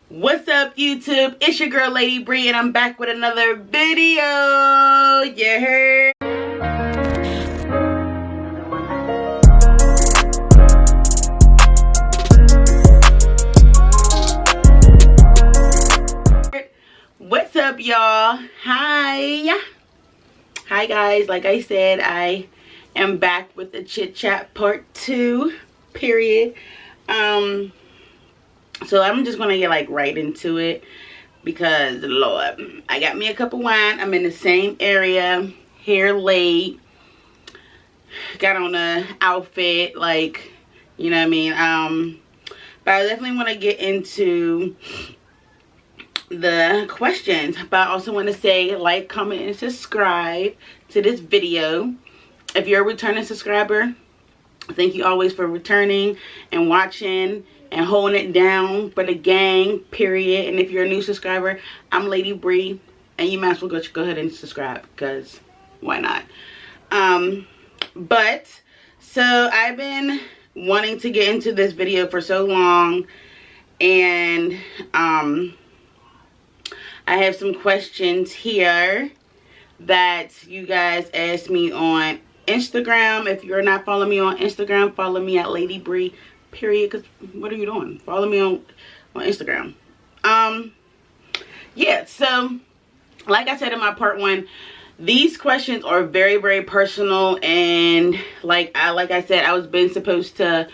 What's up, YouTube? It's your girl Lady Bree, and I'm back with another video. You heard? What's up, y'all? Hi guys. Like I said, I am back with the chit chat part 2 period. So I'm just gonna get like right into it because Lord, I got me a cup of wine. I'm in the same area, hair laid, got on a outfit, like, you know what I mean. But I definitely want to get into the questions, but I also want to say like, comment, and subscribe to this video. If you're a returning subscriber, thank you always for returning and watching and holding it down for the gang, period. And if you're a new subscriber, I'm Lady Bree, and you might as well go ahead and subscribe, because why not? But so I've been wanting to get into this video for so long, and I have some questions here that you guys asked me on Instagram. If you're not following me on Instagram, follow me at Lady Bree, period. Because what are you doing? Follow me on Instagram. Yeah, so like I said in my part 1, these questions are very, very personal, and like I said, I was been supposed to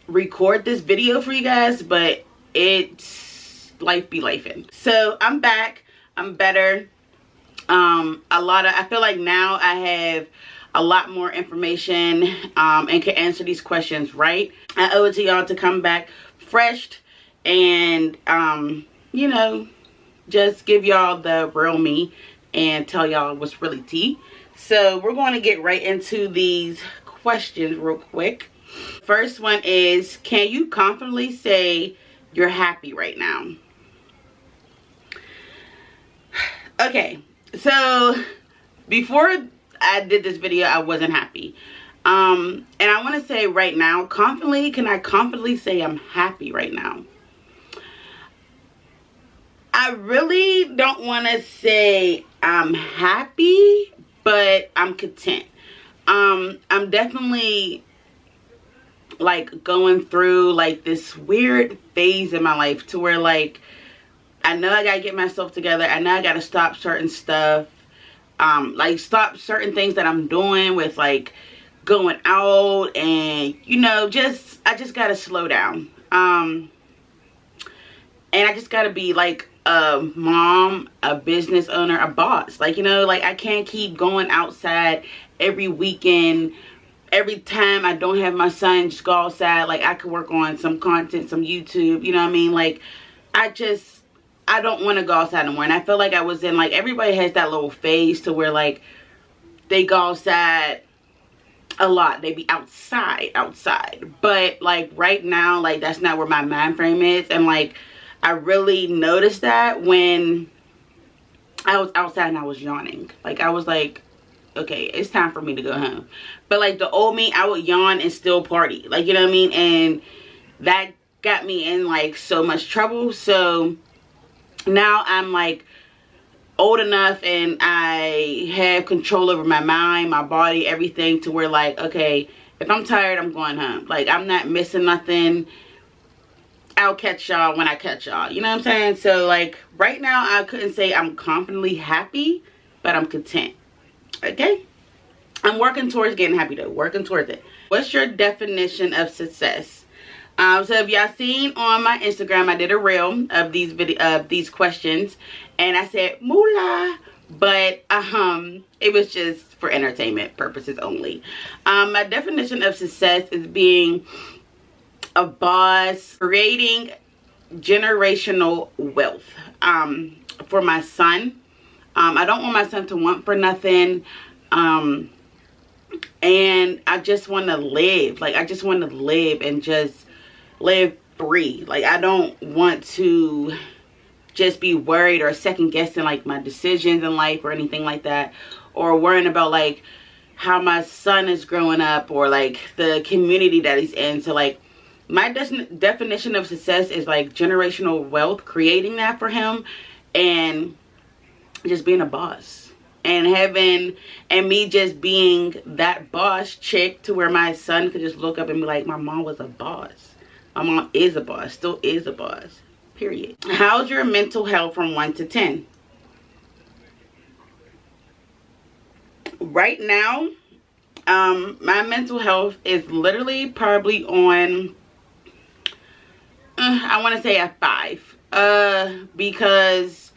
record this video for you guys, but it's life be lifing. So I'm back, I'm better. I feel like now I have a lot more information and can answer these questions right. I owe it to y'all to come back fresh and you know, just give y'all the real me and tell y'all what's really tea. So we're going to get right into these questions real quick. First one is, can you confidently say you're happy right now? Okay, so before I did this video, I wasn't happy. And I want to say right now, confidently, can I confidently say I'm happy right now? I really don't want to say I'm happy, but I'm content. I'm definitely like going through like this weird phase in my life to where like I know I gotta get myself together. I know I gotta stop certain stuff. Like stop certain things that I'm doing with like going out, and you know, I just gotta slow down. And I just gotta be like a mom, a business owner, a boss. Like, you know, like I can't keep going outside every weekend. Every time I don't have my son, just go outside. Like I could work on some content, some YouTube, you know what I mean? Like I don't want to go outside no more. And I feel like I was in, like, everybody has that little phase to where, like, they go outside a lot. They be outside. But, like, right now, like, that's not where my mind frame is. And, like, I really noticed that when I was outside and I was yawning. Like, I was like, okay, it's time for me to go home. But, like, the old me, I would yawn and still party. Like, you know what I mean? And that got me in, like, so much trouble. So now I'm like old enough and I have control over my mind, my body, everything, to where like, okay, if I'm tired, I'm going home. Like I'm not missing nothing. I'll catch y'all when I catch y'all. You know what I'm saying? So like right now I couldn't say I'm confidently happy, but I'm content. Okay? I'm working towards getting happy though. Working towards it. What's your definition of success? So if y'all seen on my Instagram, I did a reel of these questions, and I said moolah, but it was just for entertainment purposes only. My definition of success is being a boss, creating generational wealth. For my son, I don't want my son to want for nothing, and I just want to live. Like I just want to live and just live free. Like I don't want to just be worried or second guessing like my decisions in life or anything like that, or worrying about like how my son is growing up or like the community that he's in. So like my definition of success is like generational wealth, creating that for him, and just being a boss, and me just being that boss chick to where my son could just look up and be like, my mom was a boss. My mom is a boss, still is a boss, period. How's your mental health from 1 to 10? Right now, my mental health is literally probably on, I want to say a 5. Because,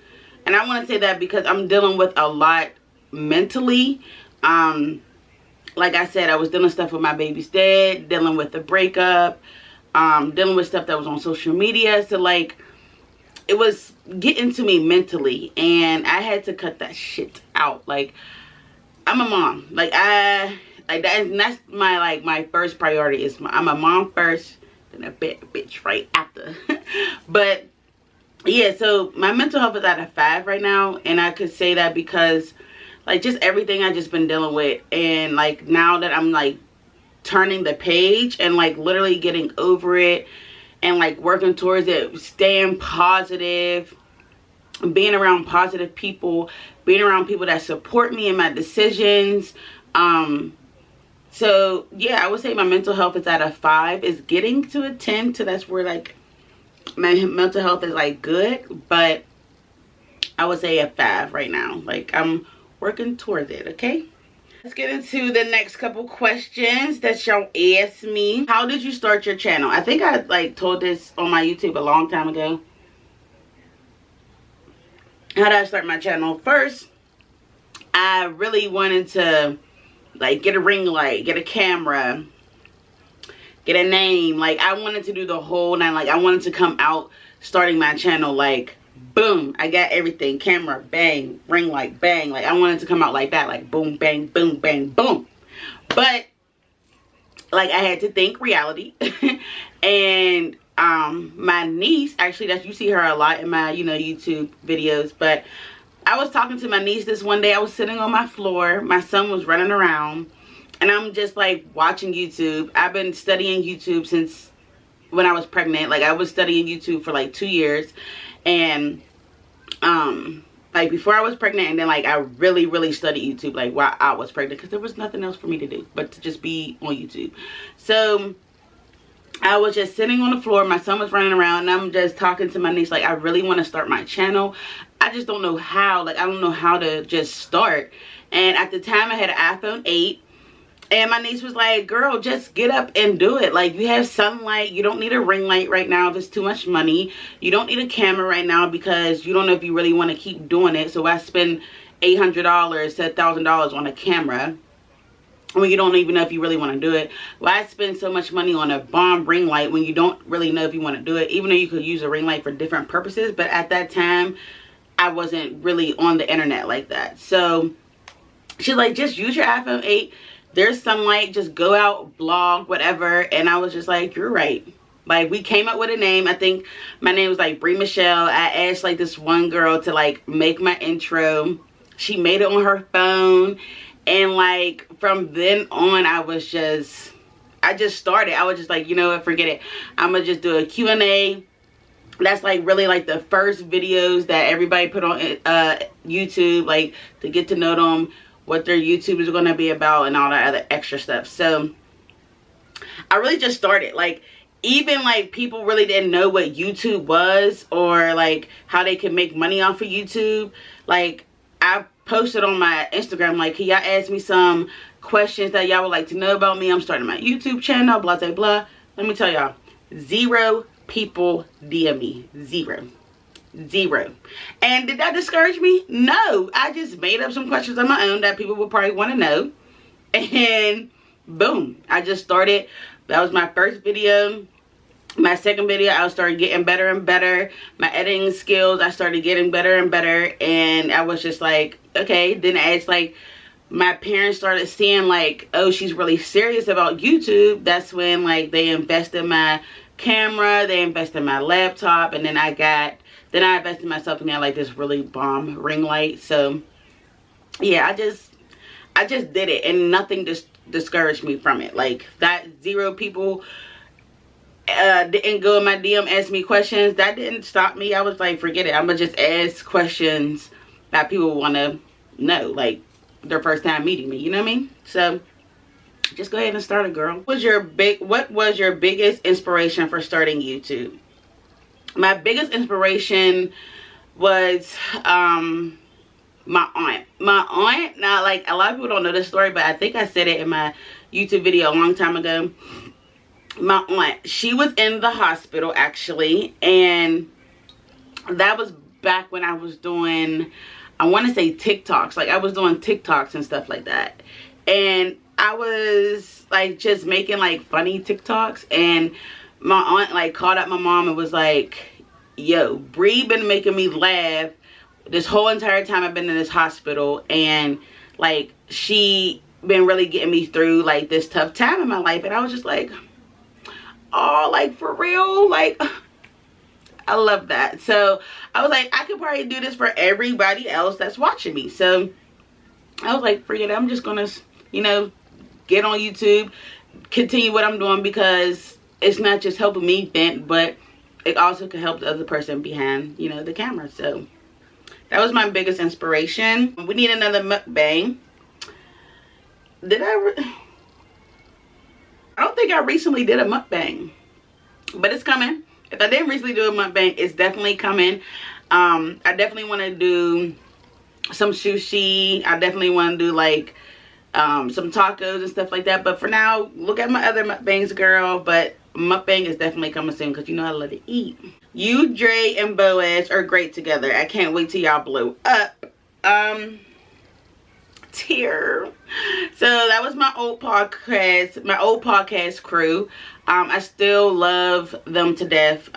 and I want to say that because I'm dealing with a lot mentally. Like I said, I was dealing stuff with my baby's dad, dealing with the breakup, dealing with stuff that was on social media. So like, it was getting to me mentally, and I had to cut that shit out. Like, I'm a mom. Like, that's my first priority is I'm a mom first, then a bitch right after. But yeah, so my mental health is at a 5 right now, and I could say that because like just everything I just been dealing with, and like now that I'm like turning the page and like literally getting over it and like working towards it, staying positive, being around positive people, being around people that support me in my decisions. So yeah, I would say my mental health is at a 5. It's getting to a 10, so that's where like my mental health is like good, but I would say a 5 right now. Like, I'm working towards it. Okay, let's get into the next couple questions that y'all asked me. How did you start your channel? I think I like told this on my YouTube a long time ago. How did I start my channel? First, I really wanted to like get a ring light, get a camera, get a name. Like, I wanted to do the whole nine. Like, I wanted to come out starting my channel like boom, I got everything, camera, bang, ring light, bang. Like, I wanted to come out like that, like boom, bang, boom, bang, boom. But like, I had to think reality. And my niece, actually, that you see her a lot in my, you know, YouTube videos, but I was talking to my niece this one day. I was sitting on my floor, my son was running around, and I'm just like watching YouTube. I've been studying YouTube since when I was pregnant. Like, I was studying YouTube for like 2 years, and like before I was pregnant, and then like I really studied YouTube like while I was pregnant, because there was nothing else for me to do but to just be on YouTube. So I was just sitting on the floor, my son was running around, and I'm just talking to my niece like, I really want to start my channel. I just don't know how. Like, I don't know how to just start. And at the time I had an iPhone 8, and my niece was like, girl, just get up and do it. Like, you have sunlight. You don't need a ring light right now if it's too much money. You don't need a camera right now because you don't know if you really want to keep doing it. So I spend $800 to $1,000 on a camera when you don't even know if you really want to do it. Why spend so much money on a bomb ring light when you don't really know if you want to do it, even though you could use a ring light for different purposes. But at that time, I wasn't really on the internet like that. So she's like, just use your iPhone 8. There's sunlight, just go out, vlog, whatever. And I was just like, you're right. Like, we came up with a name. I think my name was like Brie Michelle. I asked like this one girl to like make my intro. She made it on her phone. And like from then on, I just started. I was just like, you know what, forget it. I'm gonna just do a Q&A. That's like really like the first videos that everybody put on YouTube, like to get to know them, what their YouTube is going to be about, and all that other extra stuff. So I really just started. Like, even like people really didn't know what YouTube was, or like how they could make money off of YouTube. Like, I posted on my Instagram like, can y'all ask me some questions that y'all would like to know about me? I'm starting my YouTube channel, blah blah blah. Let me tell y'all, 0 people DM me. 0. And did that discourage me? No. I just made up some questions on my own that people would probably want to know, and boom, I just started. That was my first video. My second video, I started getting better and better. My editing skills, I started getting better and better. And I was just like, okay. Then it's like my parents started seeing like, oh, she's really serious about YouTube. That's when like they invested in my camera, they invested in my laptop, and then I invested myself in like this really bomb ring light. So yeah, I just did it, and nothing just discouraged me from it. Like, that 0 people, didn't go in my DM, ask me questions, that didn't stop me. I was like, forget it. I'm gonna just ask questions that people want to know, like their first time meeting me. You know what I mean? So just go ahead and start it, girl. What was your biggest inspiration for starting YouTube? My biggest inspiration was my aunt. My aunt, now like a lot of people don't know this story, but I think I said it in my YouTube video a long time ago. My aunt, she was in the hospital actually, and that was back when I was doing, I want to say TikToks. Like I was doing TikToks and stuff like that, and I was like just making like funny TikToks, and my aunt like called up my mom and was like, yo, Bree been making me laugh this whole entire time I've been in this hospital, and like she been really getting me through like this tough time in my life. And I was just like, oh, like for real, like I love that. So I was like, I could probably do this for everybody else that's watching me. So I was like, forget it, I'm just gonna, you know, get on YouTube, continue what I'm doing, because it's not just helping me vent, but it also can help the other person behind, you know, the camera. So that was my biggest inspiration. We need another mukbang. I don't think I recently did a mukbang, but it's coming. If I didn't recently do a mukbang, it's definitely coming. I definitely want to do some sushi. I definitely want to do like some tacos and stuff like that. But for now, look at my other mukbangs, girl. But mukbang is definitely coming soon, because you know I love to eat. You, Dre, and Boaz are great together. I can't wait till y'all blow up. Tear. So that was my old podcast crew. I still love them to death.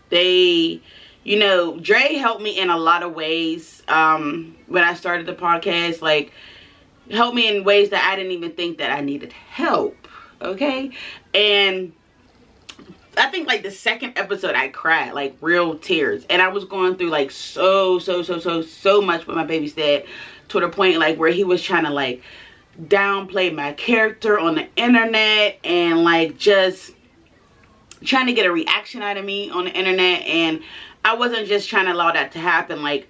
They, you know, Dre helped me in a lot of ways when I started the podcast. Like, helped me in ways that I didn't even think that I needed help. Okay? And I think like the second episode I cried, like real tears. And I was going through like so much with my baby's dad, to the point like where he was trying to like downplay my character on the internet, and like just trying to get a reaction out of me on the internet. And I wasn't just trying to allow that to happen. Like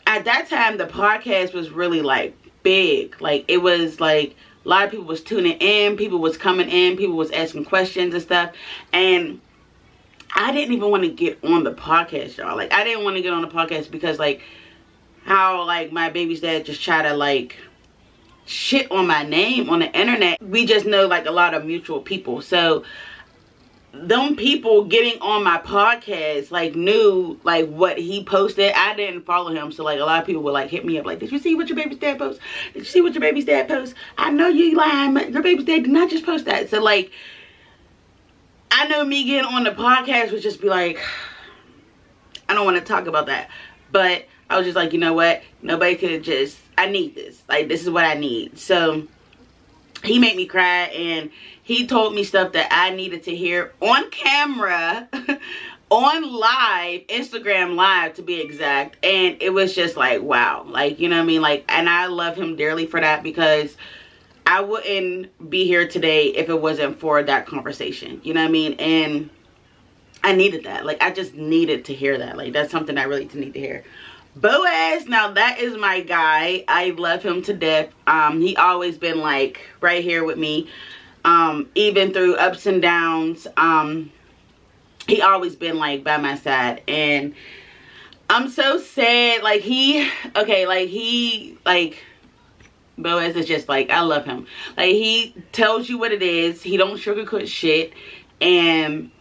at that time, the podcast was really like big. Like it was like a lot of people was tuning in, people was coming in, people was asking questions and stuff. And I didn't even want to get on the podcast, y'all. Like I didn't want to get on the podcast because like how like my baby's dad just tried to like shit on my name on the internet. We just know like a lot of mutual people. So them people getting on my podcast like knew like what he posted. I didn't follow him, so like a lot of people would like hit me up like, did you see what your baby's dad posts? Did you see what your baby's dad posts? I know you lying, but your baby's dad did not just post that. So like I know me getting on the podcast would just be like, I don't want to talk about that. But I was just like, you know what, nobody could just, I need this, like this is what I need. So he made me cry, and he told me stuff that I needed to hear on camera, on live, Instagram live to be exact. And it was just like, wow, like, you know what I mean? Like, and I love him dearly for that, because I wouldn't be here today if it wasn't for that conversation, you know what I mean? And I needed that. Like, I just needed to hear that. Like, that's something I really need to hear. Boaz, now that is my guy. I love him to death. He always been like right here with me, even through ups and downs. He always been like by my side, and I'm so sad. Like Boaz is just like, I love him. Like he tells you what it is. He don't sugarcoat shit, and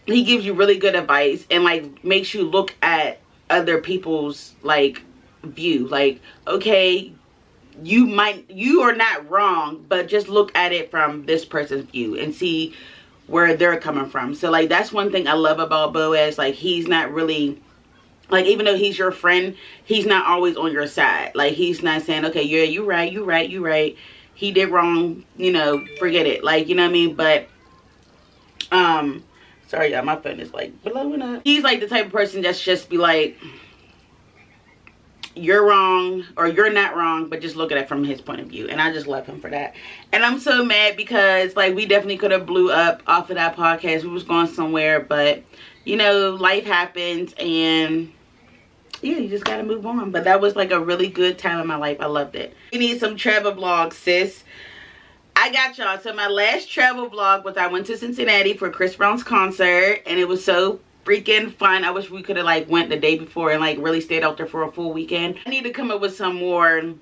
he gives you really good advice, and like makes you look at other people's like view. Like, okay, you are not wrong, but just look at it from this person's view and see where they're coming from. So like that's one thing I love about Boaz. Like he's not really like, even though he's your friend, he's not always on your side. Like he's not saying, okay, yeah, you right, he did wrong, you know, forget it. Like, you know what I mean? But sorry y'all, my phone is like blowing up. He's like the type of person that's just be like, you're wrong, or you're not wrong, but just look at it from his point of view. And I just love him for that. And I'm so mad because, like, we definitely could have blew up off of that podcast. We was going somewhere, but, you know, life happens, and yeah, you just gotta move on. But that was like a really good time in my life. I loved it. You need some travel vlogs, sis. I got y'all. So my last travel vlog was I went to Cincinnati for Chris Brown's concert, and it was so freaking fun. I wish we could have like went the day before and like really stayed out there for a full weekend. I need to come up with some more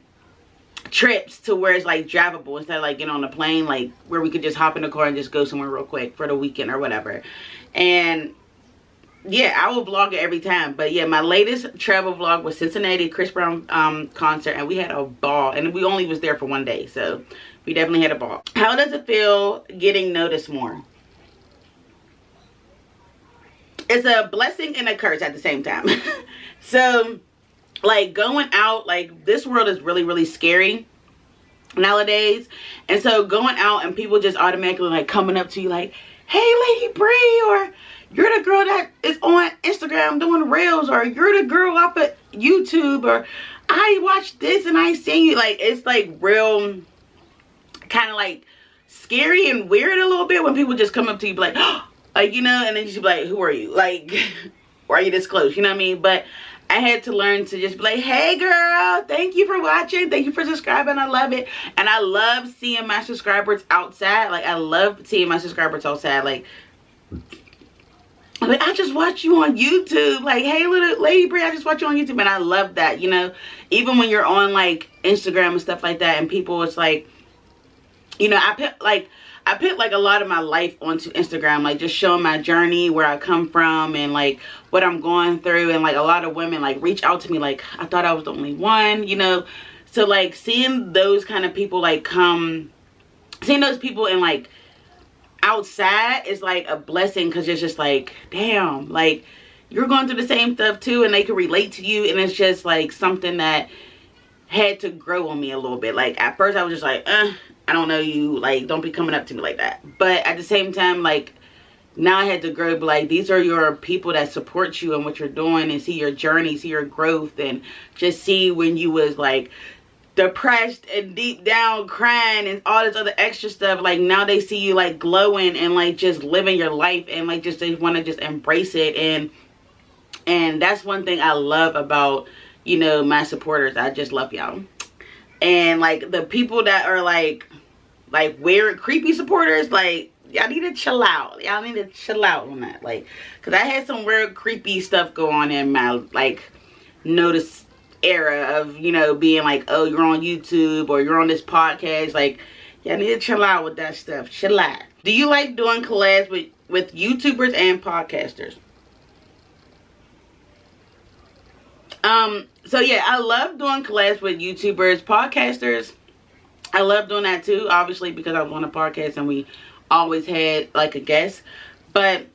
trips to where it's like drivable instead of like getting on a plane, like where we could just hop in the car and just go somewhere real quick for the weekend or whatever. And yeah, I will vlog it every time. But yeah, my latest travel vlog was Cincinnati Chris Brown concert, and we had a ball, and we only was there for one day, so we definitely had a ball. How does it feel getting noticed more? It's a blessing and a curse at the same time. So, like, going out, like, this world is really, really scary nowadays. And so going out and people just automatically, like, coming up to you like, hey, Lady Bree, or you're the girl that is on Instagram doing reels, or you're the girl off of YouTube, or I watched this and I seen you. Like, it's, like, real kind of, like, scary and weird a little bit when people just come up to you like, oh, like, you know, and then you should be like, who are you? Like, why are you this close? You know what I mean? But I had to learn to just be like, hey girl, thank you for watching. Thank you for subscribing. I love it. And I love seeing my subscribers outside. Like, I love seeing my subscribers outside. Like, I just watch you on YouTube. Like, hey, little Lady Bree, I just watch you on YouTube. And I love that, you know. Even when you're on, like, Instagram and stuff like that, and people, it's like, you know, I put like a lot of my life onto Instagram, like just showing my journey, where I come from, and like what I'm going through. And like a lot of women like reach out to me like, I thought I was the only one, you know. So like seeing those kind of people like seeing those people in like outside is like a blessing, because it's just like, damn, like you're going through the same stuff too, and they can relate to you. And it's just like something that had to grow on me a little bit. Like at first I was just like, I don't know you, like don't be coming up to me like that. But at the same time, like now I had to grow, but like these are your people that support you and what you're doing, and see your journey, see your growth, and just see when you was like depressed and deep down crying and all this other extra stuff. Like now they see you like glowing and like just living your life, and like just they want to just embrace it. And that's one thing I love about, you know, my supporters. I just love y'all. And like the people that are like weird, creepy supporters, like y'all need to chill out. Y'all need to chill out on that. Like, cause I had some weird, creepy stuff go on in my like notice era of, you know, being like, oh, you're on YouTube or you're on this podcast. Like, y'all need to chill out with that stuff. Chill out. Do you like doing collabs with YouTubers and podcasters? So yeah, I love doing collabs with YouTubers, podcasters. I love doing that too, obviously, because I was on a podcast and we always had like a guest. But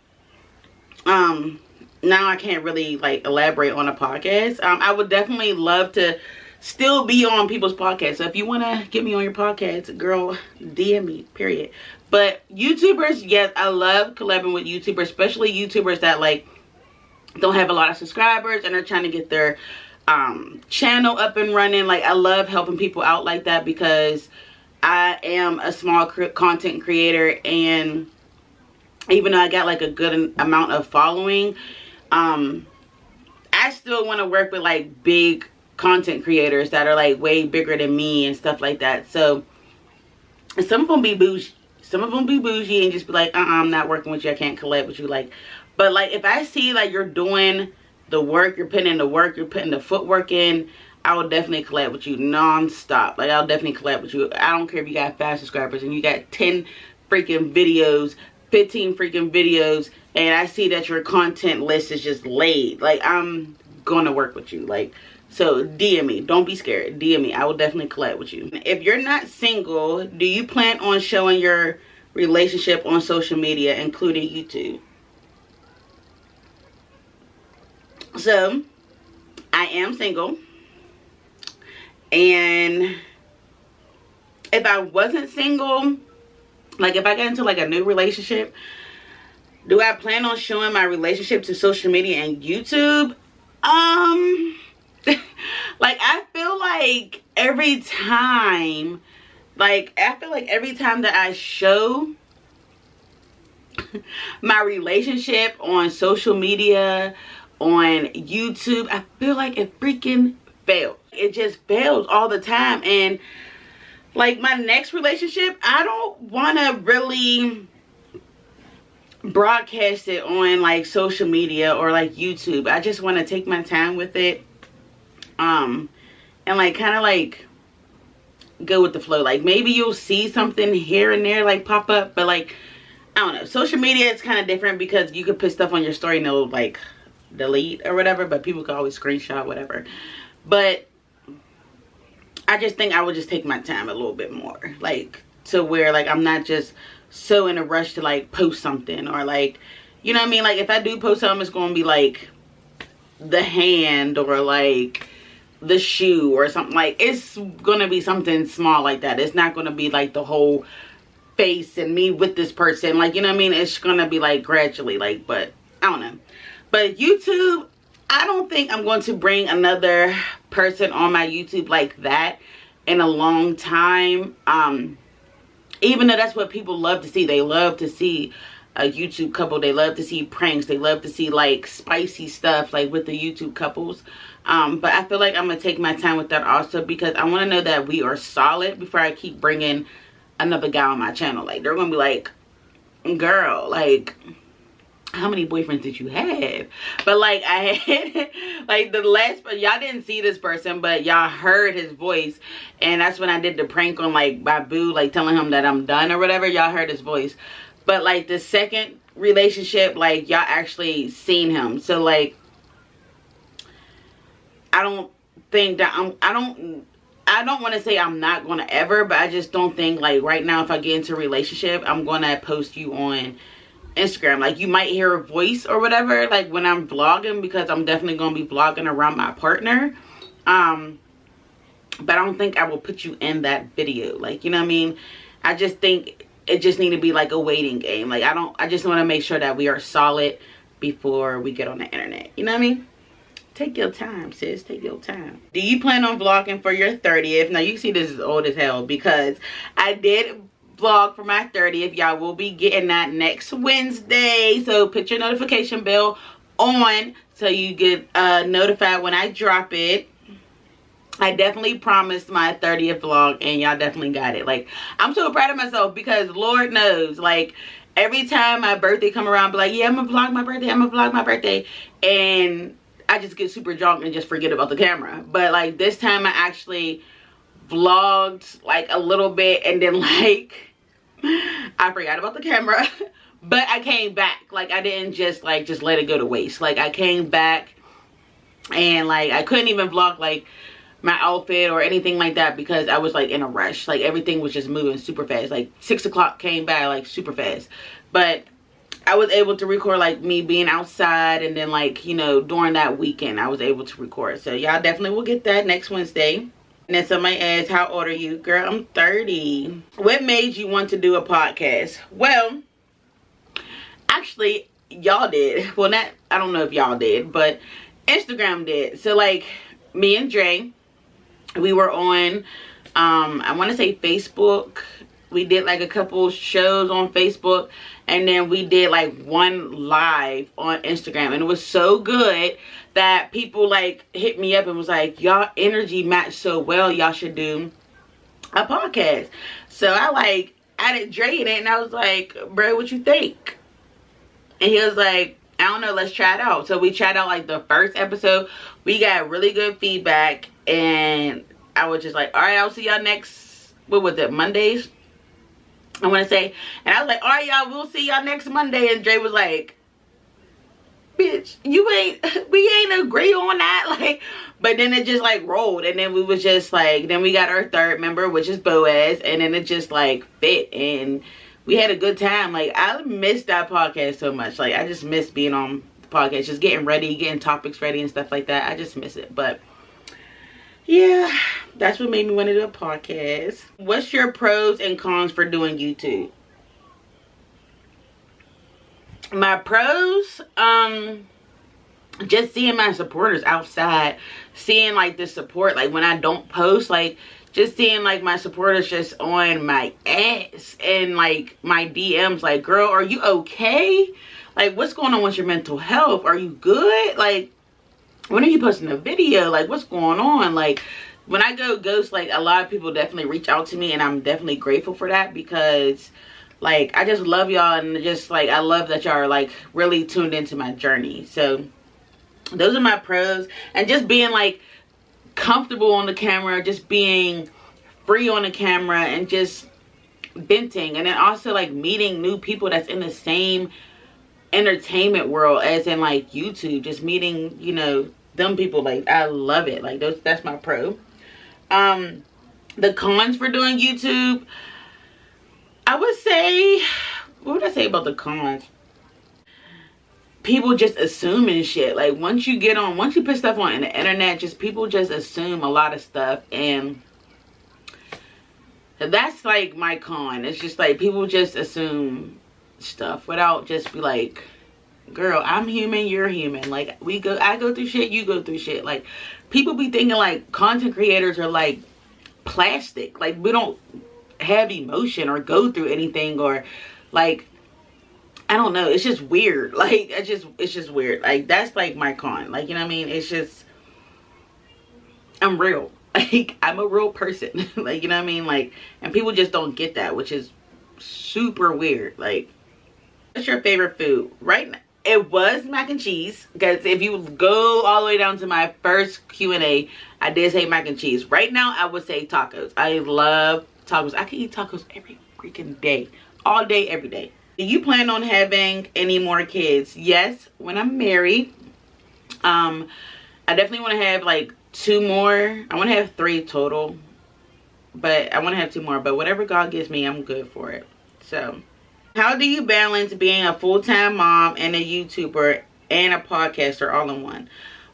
now I can't really like elaborate on a podcast. I would definitely love to still be on people's podcasts. So if you want to get me on your podcast, girl, DM me, period. But YouTubers, yes, I love collabing with YouTubers, especially YouTubers that like don't have a lot of subscribers and are trying to get their channel up and running. Like I love helping people out like that, because I am a small content creator, and even though I got like a good amount of following, I still want to work with like big content creators that are like way bigger than me and stuff like that. So some of them be bougie, and just be like, I'm not working with you, I can't collab with you. Like, but like if I see like you're doing the work, you're putting in the work, you're putting the footwork in, I will definitely collab with you non-stop. Like I'll definitely collab with you. I don't care if you got 5 subscribers and you got 10 freaking videos, 15 freaking videos, and I see that your content list is just laid. Like I'm gonna work with you. Like, so DM me. Don't be scared. DM me. I will definitely collab with you. If you're not single, do you plan on showing your relationship on social media, including YouTube? So, I am single, and if I wasn't single, like if I got into like a new relationship, do I plan on showing my relationship to social media and YouTube? Like, I feel like every time, that I show my relationship on social media, on YouTube, I feel like it freaking fails. It just fails all the time. And like, my next relationship, I don't want to really broadcast it on like social media or like YouTube. I just want to take my time with it, and like kind of like go with the flow. Like, maybe you'll see something here and there like pop up, but like, I don't know, social media is kind of different because you could put stuff on your story and it'll like delete or whatever, but people can always screenshot whatever. But I just think I would just take my time a little bit more, like, to where like I'm not just so in a rush to like post something, or like, you know what I mean, like if I do post something, it's gonna be like the hand or like the shoe or something. Like, it's gonna be something small like that. It's not gonna be like the whole face and me with this person, like, you know what I mean. It's gonna be like gradually, like, but I don't know. But YouTube, I don't think I'm going to bring another person on my YouTube like that in a long time. Even though that's what people love to see. They love to see a YouTube couple. They love to see pranks. They love to see like spicy stuff like with the YouTube couples. But I feel like I'm going to take my time with that also, because I want to know that we are solid before I keep bringing another guy on my channel. Like, they're going to be like, girl, like, how many boyfriends did you have? But like, I had like the last, but y'all didn't see this person, but y'all heard his voice, and that's when I did the prank on like my boo, like telling him that I'm done or whatever. Y'all heard his voice. But like the second relationship, like, y'all actually seen him. So like, I don't think that I don't want to say I'm not going to ever, but I just don't think like right now, if I get into a relationship, I'm going to post you on Instagram. Like, you might hear a voice or whatever, like when I'm vlogging, because I'm definitely going to be vlogging around my partner. But I don't think I will put you in that video. Like, you know what I mean? I just think it just need to be like a waiting game. Like, I just want to make sure that we are solid before we get on the internet. You know what I mean? Take your time, sis. Take your time. Do you plan on vlogging for your 30th? Now, you see this is old as hell, because I did vlog for my 30th. Y'all will be getting that next Wednesday. So put your notification bell on so you get notified when I drop it. I definitely promised my 30th vlog, and y'all definitely got it. Like, I'm so proud of myself, because Lord knows, like, every time my birthday come around, be like, yeah, I'm gonna vlog my birthday, I'm gonna vlog my birthday, and I just get super drunk and just forget about the camera. But like, this time I actually vlogged like a little bit, and then like I forgot about the camera. But I came back. Like, I didn't just let it go to waste. Like, I came back, and like I couldn't even vlog like my outfit or anything like that, because I was like in a rush. Like, everything was just moving super fast. Like, 6 o'clock came by like super fast. But I was able to record like me being outside, and then like, you know, during that weekend I was able to record. So y'all definitely will get that next Wednesday. And then somebody asked, how old are you? Girl, I'm 30. What made you want to do a podcast? Well, actually, y'all did. Well, not, I don't know if y'all did, but Instagram did. So like, me and Dre, we were on I want to say Facebook. We did like a couple shows on Facebook, and then we did like one live on Instagram, and it was so good that people like hit me up and was like, y'all energy matched so well, y'all should do a podcast. So I like added Dre in it, and I was like, bro, what you think? And he was like, I don't know, let's try it out. So we tried out like the first episode. We got really good feedback, and I was just like, all right, I'll see y'all next, what was it, Mondays, I want to say. And I was like, all right, y'all, we'll see y'all next Monday. And Dre was like, bitch, we ain't agree on that. Like, but then it just like rolled, and then we was just like, then we got our third member, which is Boaz, and then it just like fit, and we had a good time. Like, I missed that podcast so much. Like, I just miss being on the podcast, just getting ready, getting topics ready and stuff like that. I just miss it. But yeah, that's what made me want to do a podcast. What's your pros and cons for doing YouTube? My pros, just seeing my supporters outside, seeing like the support, like when I don't post, like just seeing like my supporters just on my ass and like my DMs, like, girl, are you okay? Like, what's going on with your mental health? Are you good? Like, when are you posting a video? Like, what's going on? Like, when I go ghost, like, a lot of people definitely reach out to me, and I'm definitely grateful for that, because like, I just love y'all, and just like, I love that y'all are like really tuned into my journey. So those are my pros. And just being like comfortable on the camera, just being free on the camera, and just venting. And then also like meeting new people that's in the same entertainment world as in like YouTube, just meeting, you know, them people. Like, I love it. Like, that's my pro. The cons for doing YouTube, I would say, what would I say about the cons? People just assuming shit. Like, once you put stuff on the internet, just people just assume a lot of stuff, and that's like my con. It's just like people just assume stuff without just be like, girl, I'm human, you're human. Like, I go through shit, you go through shit. Like, people be thinking like content creators are like plastic. Like, we don't have emotion or go through anything, or like, I don't know, it's just weird. Like, it's just weird. Like, that's like my con. Like, you know what I mean? It's just, I'm real. Like, I'm a real person. Like, you know what I mean? Like, and people just don't get that, which is super weird. Like, what's your favorite food? Right now, it was mac and cheese, because if you go all the way down to my first Q&A, I did say mac and cheese. Right now, I would say tacos. I love tacos. I can eat tacos every freaking day. All day, every day. Do you plan on having any more kids? Yes, when I'm married. I definitely want to have like 2 more. I want to have 3 total, but I want to have 2 more. But whatever God gives me, I'm good for it. So, how do you balance being a full-time mom and a YouTuber and a podcaster all in one?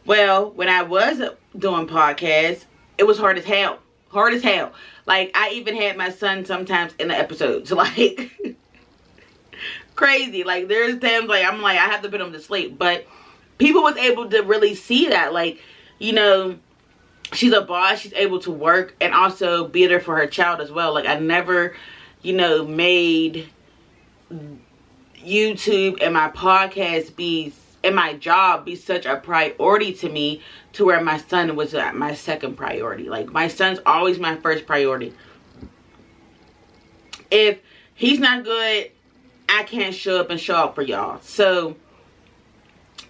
Well, when I was doing podcasts, it was hard as hell. Hard as hell. Like, I even had my son sometimes in the episodes. Like, crazy. Like, there's times like I'm like, I have to put him to sleep. But people was able to really see that. Like, you know, she's a boss. She's able to work and also be there for her child as well. Like, I never, you know, made YouTube and my podcast and my job be such a priority to me, to where my son was my second priority. Like, my son's always my first priority. If he's not good, I can't show up and show up for y'all. So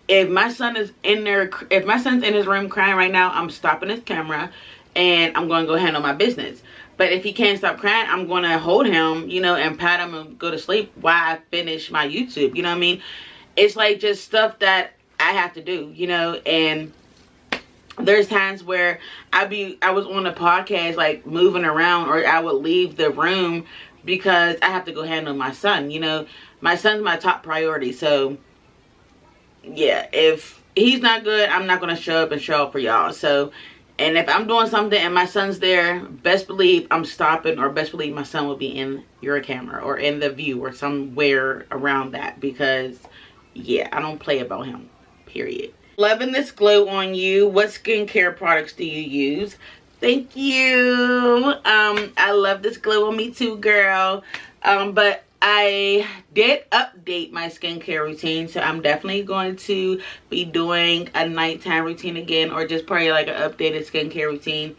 if my son is in there, if my son's in his room crying right now, I'm stopping his camera and I'm going to go handle my business. But if he can't stop crying, I'm going to hold him, you know, and pat him and go to sleep while I finish my YouTube. You know what I mean? It's like just stuff that I have to do, you know. And there's times where I was on a podcast, like moving around, or I would leave the room because I have to go handle my son. You know, my son's my top priority. So yeah, if he's not good, I'm not going to show up and show up for y'all. So, and if I'm doing something and my son's there, best believe I'm stopping, or best believe my son will be in your camera or in the view or somewhere around that, because yeah, I don't play about him, period. Loving this glow on you. What skincare products do you use? Thank you. I love this glow on me too, girl. But I did update my skincare routine, so I'm definitely going to be doing a nighttime routine again, or just probably like an updated skincare routine,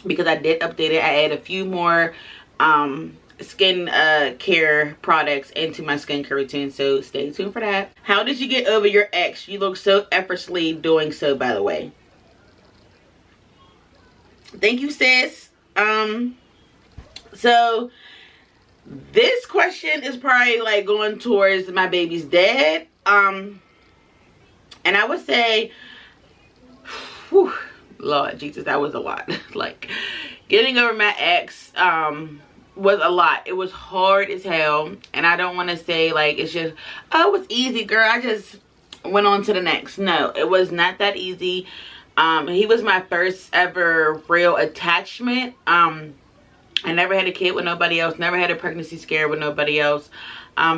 because I did update it. I added a few more skin care products into my skincare routine, so stay tuned for that. How did you get over your ex? You look so effortlessly doing so, by the way. Thank you, sis. So this question is probably like going towards my baby's dad. And I would say, whew, Lord Jesus, that was a lot. Like, getting over my ex was a lot. It was hard as hell. And I don't want to say like it's just, oh, it was easy, girl, I just went on to the next. No, it was not that easy. He was my first ever real attachment. I never had a kid with nobody else, never had a pregnancy scare with nobody else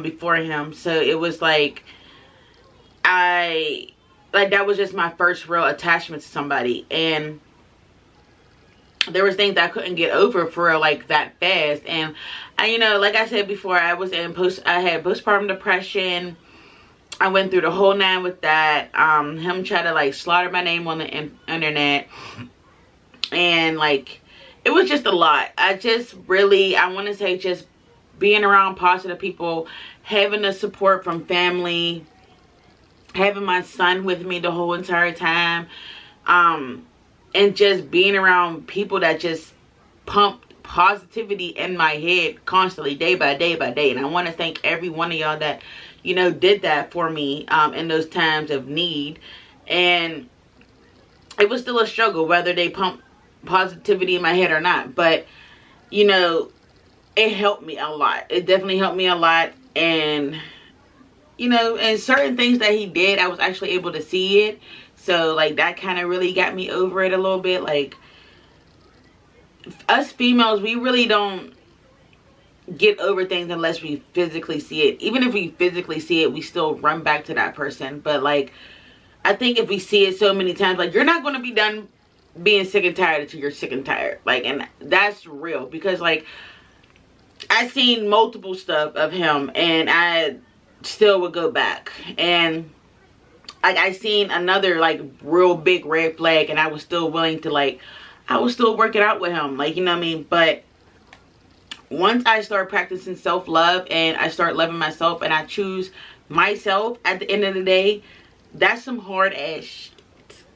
before him. So it was like, I like, that was just my first real attachment to somebody. And there was things that I couldn't get over for like that fast. And I, you know, like I said before, I had postpartum depression. I went through the whole 9 with that. Him try to like slaughter my name on the internet, and like, it was just a lot. I want to say, just being around positive people, having the support from family, having my son with me the whole entire time, and just being around people that just pumped positivity in my head constantly, day by day by day. And I want to thank every one of y'all that, you know, did that for me in those times of need. And it was still a struggle whether they pumped positivity in my head or not, but you know, it helped me a lot. It definitely helped me a lot. And you know, and certain things that he did, I was actually able to see it. So like, that kind of really got me over it a little bit. Like, us females, we really don't get over things unless we physically see it. Even if we physically see it, we still run back to that person. But like, I think if we see it so many times, like, you're not going to be done being sick and tired until you're sick and tired. Like, and that's real, because like, I seen multiple stuff of him and I still would go back. And like, I seen another like real big red flag and I was still willing to, like, I was still working out with him, like, you know what I mean? But once I start practicing self-love and I start loving myself and I choose myself at the end of the day, that's some hard ass shit,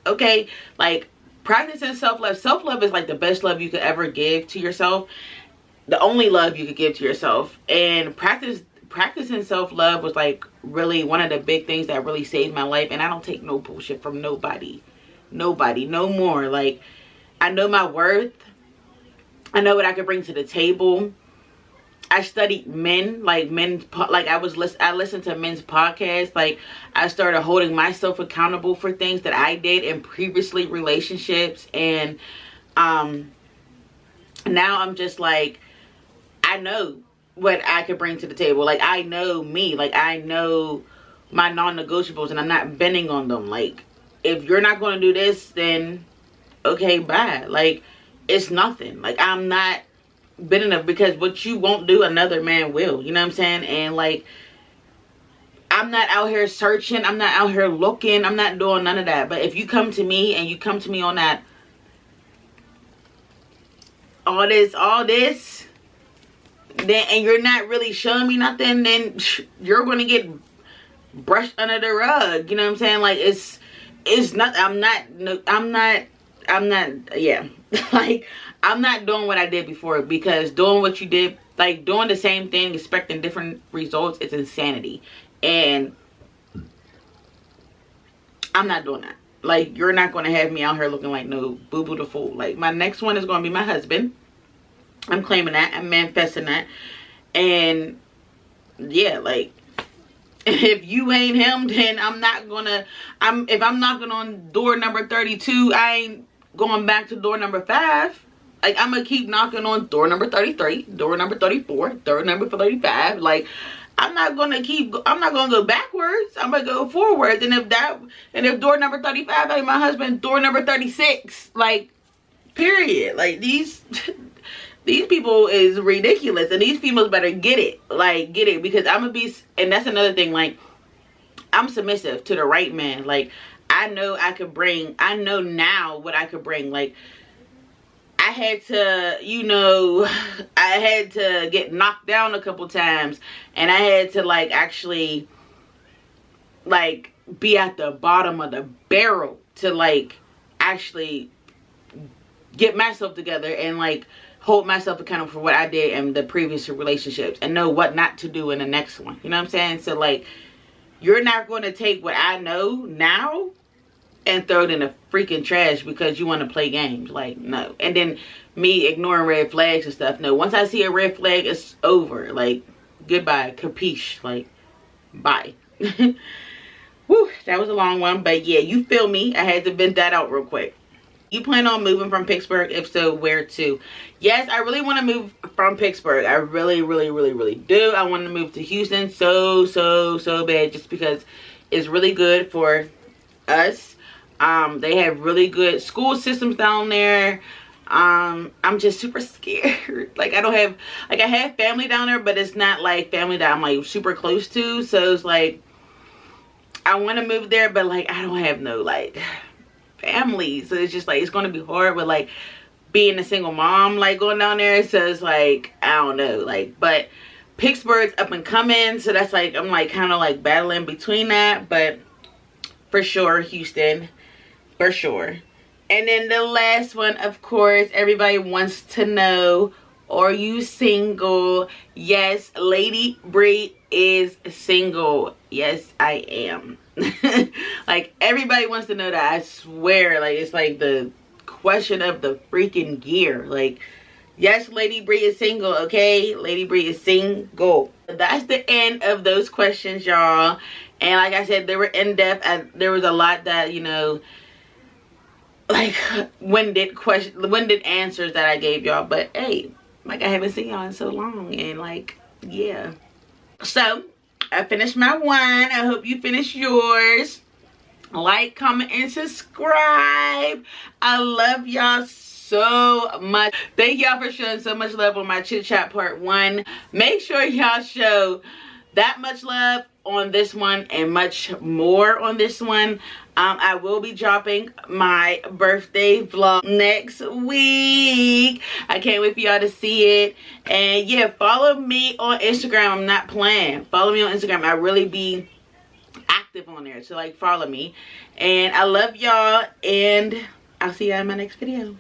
okay? Like, practicing self-love. Self-love is like the best love you could ever give to yourself. The only love you could give to yourself. And practicing self-love was like really one of the big things that really saved my life. And I don't take no bullshit from nobody. Nobody. No more. Like, I know my worth. I know what I could bring to the table. I studied men, like I listened to men's podcasts. Like, I started holding myself accountable for things that I did in previously relationships. And now I'm just like, I know what I could bring to the table. Like, I know me. Like, I know my non-negotiables and I'm not bending on them. Like, if you're not going to do this, then okay, bye. Like, it's nothing. Like, I'm not bending up, because what you won't do, another man will. You know what I'm saying? And like, I'm not out here searching. I'm not out here looking. I'm not doing none of that. But if you come to me and you come to me on that, all this, then, and you're not really showing me nothing, then you're going to get brushed under the rug. You know what I'm saying? Like, it's not, yeah. Like, I'm not doing what I did before, because doing what you did, like doing the same thing, expecting different results, is insanity. And I'm not doing that. Like, you're not going to have me out here looking like no boo-boo the fool. Like, my next one is going to be my husband. I'm claiming that. I'm manifesting that. And yeah, like, if you ain't him, then I'm not gonna, if I'm knocking on door number 32, I ain't going back to door number 5. Like, I'm gonna keep knocking on door number 33, door number 34, door number 35. Like, I'm not gonna go backwards. I'm gonna go forwards. And if door number 35 ain't my husband, door number 36. Like, period. Like, these people is ridiculous, and these females better get it. Like, get it, because I'm gonna be, and that's another thing. Like, I'm submissive to the right man. Like, I know now what I could bring. Like, I had to get knocked down a couple times, and I had to, like, actually, like, be at the bottom of the barrel to, like, actually get myself together and, like, hold myself accountable for what I did in the previous relationships and know what not to do in the next one. You know what I'm saying? So, like, you're not going to take what I know now and throw it in the freaking trash because you want to play games. Like, no. And then me ignoring red flags and stuff. No, once I see a red flag, it's over. Like, goodbye. Capiche. Like, bye. Whew, that was a long one. But yeah, you feel me. I had to vent that out real quick. You plan on moving from Pittsburgh? If so, where to? Yes, I really want to move from Pittsburgh. I really, really, really, really do. I want to move to Houston so bad, just because it's really good for us. They have really good school systems down there. I'm just super scared. Like, I don't have, like, I have family down there, but it's not like family that I'm like super close to. So it's like, I want to move there, but like, I don't have no like family. So it's just like, it's going to be hard with like being a single mom, like going down there. So it's like, I don't know, like, but Pittsburgh's up and coming. So that's like, I'm like kind of like battling between that, but for sure, Houston, for sure. And then the last one, of course, everybody wants to know, are you single? Yes, Lady Bree is single. Yes, I am. Like, everybody wants to know that. I swear, like, it's like the question of the freaking year. Like, yes, Lady Bree is single, okay? Lady Bree is single. That's the end of those questions, y'all. And like I said, they were in depth. There was a lot that, you know, like winded answers that I gave y'all. But hey, like, I haven't seen y'all in so long, and like, yeah. So I finished my one. I hope you finished yours. Like, comment, and subscribe. I love y'all so much. Thank y'all for showing so much love on my chit chat part 1. Make sure y'all show that much love on this one and much more on this one. I will be dropping my birthday vlog next week. I can't wait for y'all to see it. And yeah, follow me on Instagram. I'm not playing. Follow me on Instagram. I really be active on there, so like, follow me. And I love y'all, and I'll see y'all in my next video.